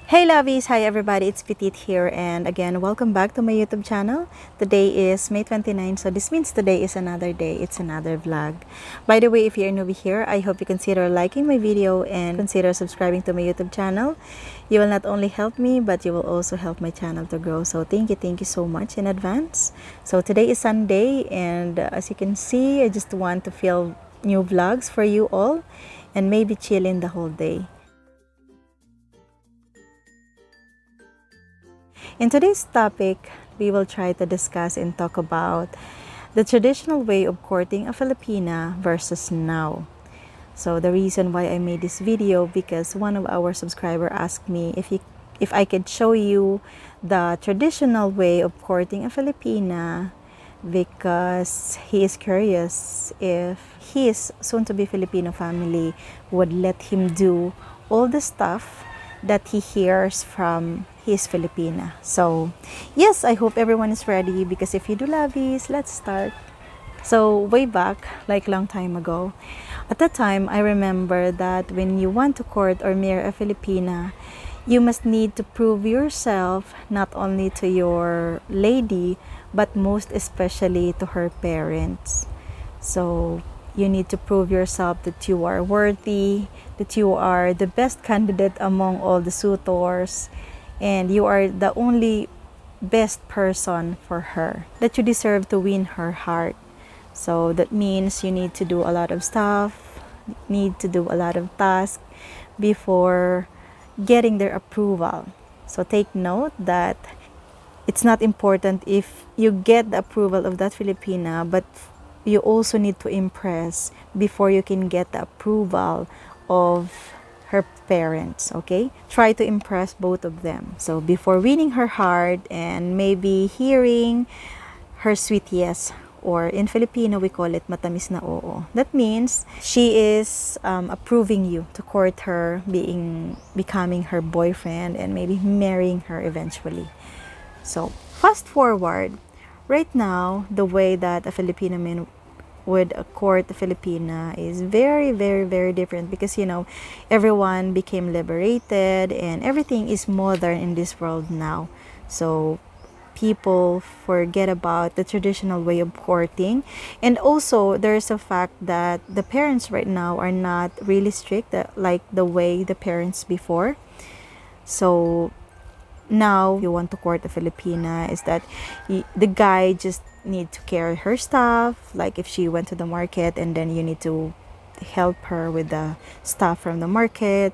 Hey lovies! Hi everybody, it's Petit here, and again, welcome back to my YouTube channel. Today is May 29, so this means today is another day, it's another vlog. By the way, if you're new here, I hope you consider liking my video and consider subscribing to my YouTube channel. You will not only help me, but you will also help my channel to grow. So thank you so much in advance. So today is Sunday, and as you can see, I just want to film new vlogs for you all and maybe chill in the whole day. In today's topic, we will try to discuss and talk about the traditional way of courting a Filipina versus now. So the reason why I made this video, because one of our subscribers asked me if I could show you the traditional way of courting a Filipina, because he is curious if his soon-to-be Filipino family would let him do all the stuff that he hears from his Filipina. So yes, I hope everyone is ready, because if you do love this, let's start. So way back, like long time ago, at that time, I remember that when you want to court or marry a Filipina, you must need to prove yourself not only to your lady, but most especially to her parents. So you need to prove yourself that you are worthy, that you are the best candidate among all the suitors, and you are the only best person for her, that you deserve to win her heart. So that means you need to do a lot of stuff, need to do a lot of tasks before getting their approval. So take note that it's not important if you get the approval of that Filipina, but you also need to impress before you can get the approval of her parents. Okay, try to impress both of them. So before winning her heart and maybe hearing her sweet yes, or in Filipino we call it matamis na oo, that means she is approving you to court her, becoming her boyfriend and maybe marrying her eventually. So fast forward, right now the way that a Filipino man would court a Filipina is very different, because everyone became liberated and everything is modern in this world now. So people forget about the traditional way of courting, and also there's a fact that the parents right now are not really strict like the way the parents before. So now you want to court a Filipina is that the guy just need to carry her stuff, like if she went to the market, and then you need to help her with the stuff from the market,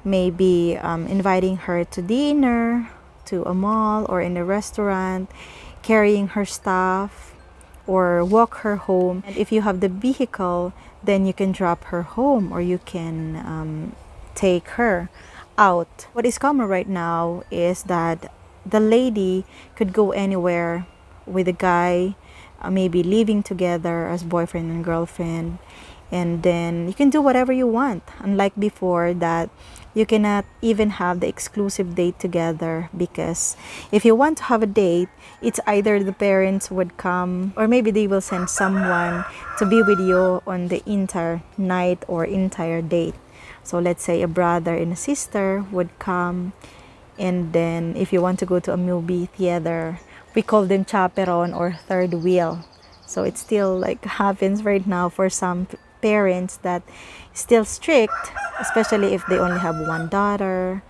maybe inviting her to dinner, to a mall or in a restaurant, carrying her stuff, or walk her home. And if you have the vehicle, then you can drop her home, or you can take her out. What is common right now is that the lady could go anywhere with a guy, maybe living together as boyfriend and girlfriend, and then you can do whatever you want, unlike before that you cannot even have the exclusive date together, because if you want to have a date, it's either the parents would come or maybe they will send someone to be with you on the entire night or entire date. So let's say a brother and a sister would come, and then if you want to go to a movie theater, we call them chaperone or third wheel. So it still like happens right now for some parents that still strict, especially if they only have one daughter,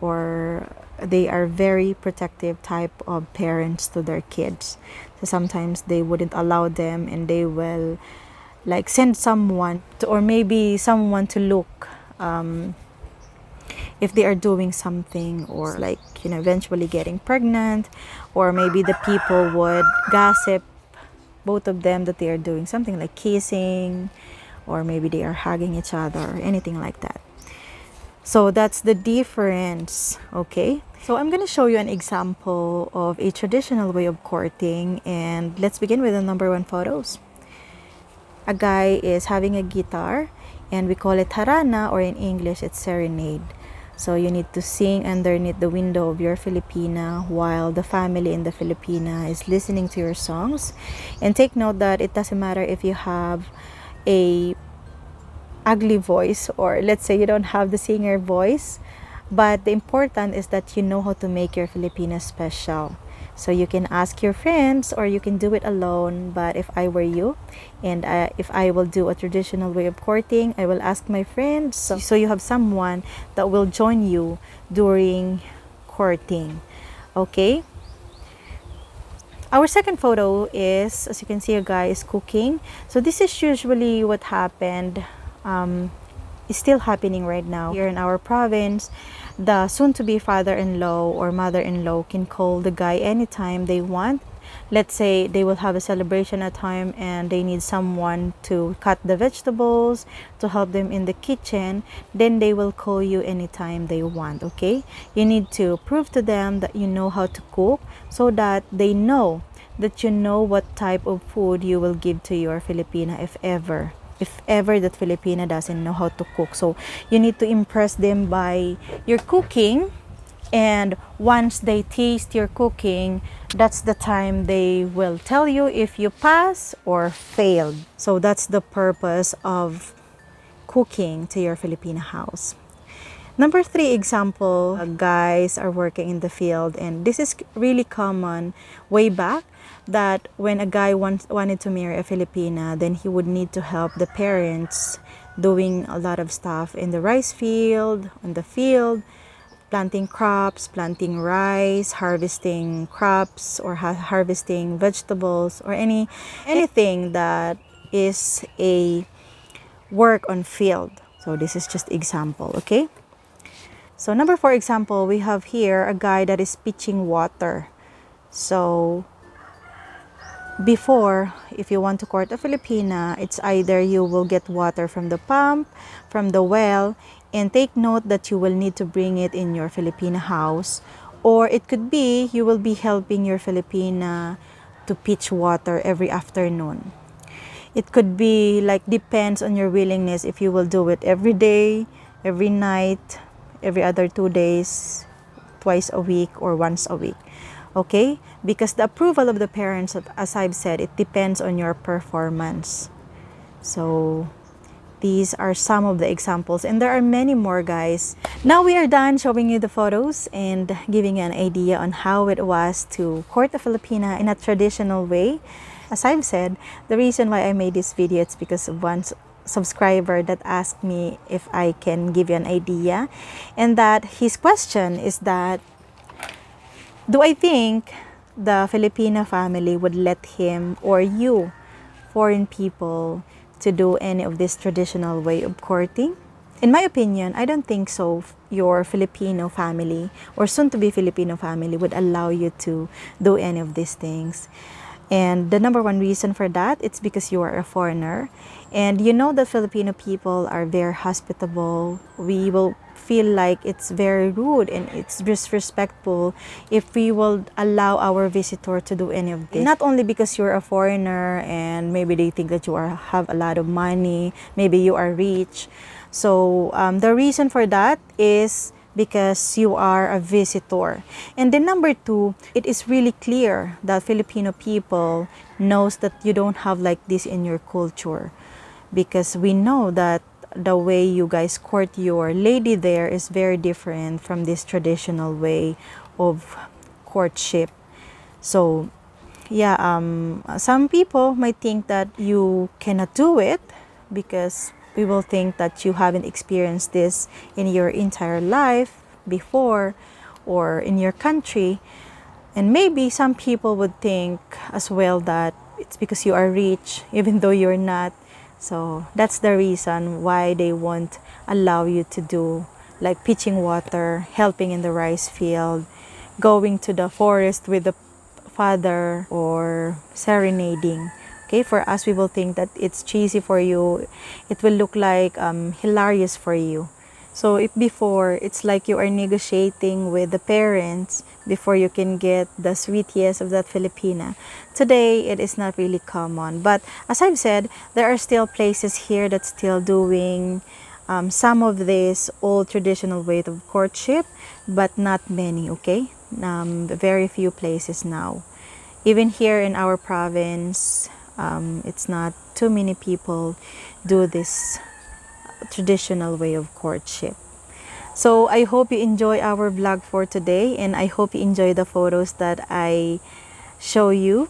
or they are very protective type of parents to their kids. So sometimes they wouldn't allow them, and they will like send someone to, or maybe someone to look if they are doing something, or like eventually getting pregnant, or maybe the people would gossip both of them that they are doing something like kissing, or maybe they are hugging each other, or anything like that. So that's the difference. Okay, so I'm gonna show you an example of a traditional way of courting, and let's begin with the number one photos. A guy is having a guitar, and we call it harana, or in English it's serenade. So you need to sing underneath the window of your Filipina while the family in the Filipina is listening to your songs. And take note that it doesn't matter if you have a ugly voice, or let's say you don't have the singer voice, But the important is that you know how to make your Filipina special. So you can ask your friends or you can do it alone. But if I were you, and if I will do a traditional way of courting, I will ask my friends. So you have someone that will join you during courting. Okay? Our second photo is, as you can see, a guy is cooking. So this is usually what happened. Is still happening right now here in our province. The soon-to-be father-in-law or mother-in-law can call the guy anytime they want. Let's say they will have a celebration at home and they need someone to cut the vegetables, to help them in the kitchen, then they will call you anytime they want. Okay, you need to prove to them that you know how to cook, so that they know that you know what type of food you will give to your Filipina if ever that Filipina doesn't know how to cook. So you need to impress them by your cooking, and once they taste your cooking, that's the time they will tell you if you pass or failed. So that's the purpose of cooking to your Filipina house. Number 3 example, guys are working in the field, and this is really common way back, that when a guy wanted to marry a Filipina, then he would need to help the parents doing a lot of stuff in the rice field, on the field, planting crops, planting rice, harvesting crops, or harvesting vegetables, or anything that is a work on field. So this is just example, okay? So number 4 example, we have here a guy that is pitching water. So before, if you want to court a Filipina, it's either you will get water from the pump, from the well, and take note that you will need to bring it in your Filipina house, or it could be you will be helping your Filipina to pitch water every afternoon. It could be like, depends on your willingness, if you will do it every day, every night, every other 2 days, twice a week, or once a week. Okay? Because the approval of the parents, as I've said, it depends on your performance. So these are some of the examples, and there are many more, guys. Now we are done showing you the photos and giving you an idea on how it was to court a Filipina in a traditional way. As I've said, the reason why I made this video, it's because of one subscriber that asked me if I can give you an idea, and that his question is that, do I think the Filipino family would let him or you, foreign people, to do any of this traditional way of courting? In my opinion, I don't think so. Your Filipino family or soon-to-be Filipino family would allow you to do any of these things. And the number 1 reason for that, it's because you are a foreigner. And you know that Filipino people are very hospitable. We will feel like it's very rude and it's disrespectful if we will allow our visitor to do any of this. Not only because you're a foreigner and maybe they think that you have a lot of money, maybe you are rich. So the reason for that is because you are a visitor. And then number 2, it is really clear that Filipino people knows that you don't have like this in your culture, because we know that the way you guys court your lady there is very different from this traditional way of courtship. So yeah, some people might think that you cannot do it because we will think that you haven't experienced this in your entire life before or in your country. And maybe some people would think as well that it's because you are rich, even though you're not. So that's the reason why they won't allow you to do like pitching water, helping in the rice field, going to the forest with the father, or serenading. Okay, for us, we will think that it's cheesy for you. It will look like hilarious for you. So if before, it's like you are negotiating with the parents before you can get the sweet yes of that Filipina. Today, it is not really common. But as I've said, there are still places here that's still doing some of this old traditional way of courtship, but not many, okay? Very few places now. Even here in our province, it's not too many people do this traditional way of courtship. So I hope you enjoy our vlog for today, and I hope you enjoy the photos that I show you.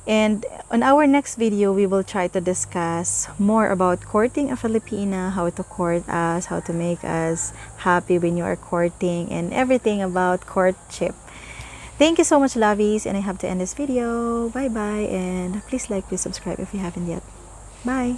And on our next video, we will try to discuss more about courting a Filipina, how to court us, how to make us happy when you are courting, and everything about courtship. Thank you so much, lovies, and I have to end this video. Bye bye, and please like, please subscribe if you haven't yet. Bye.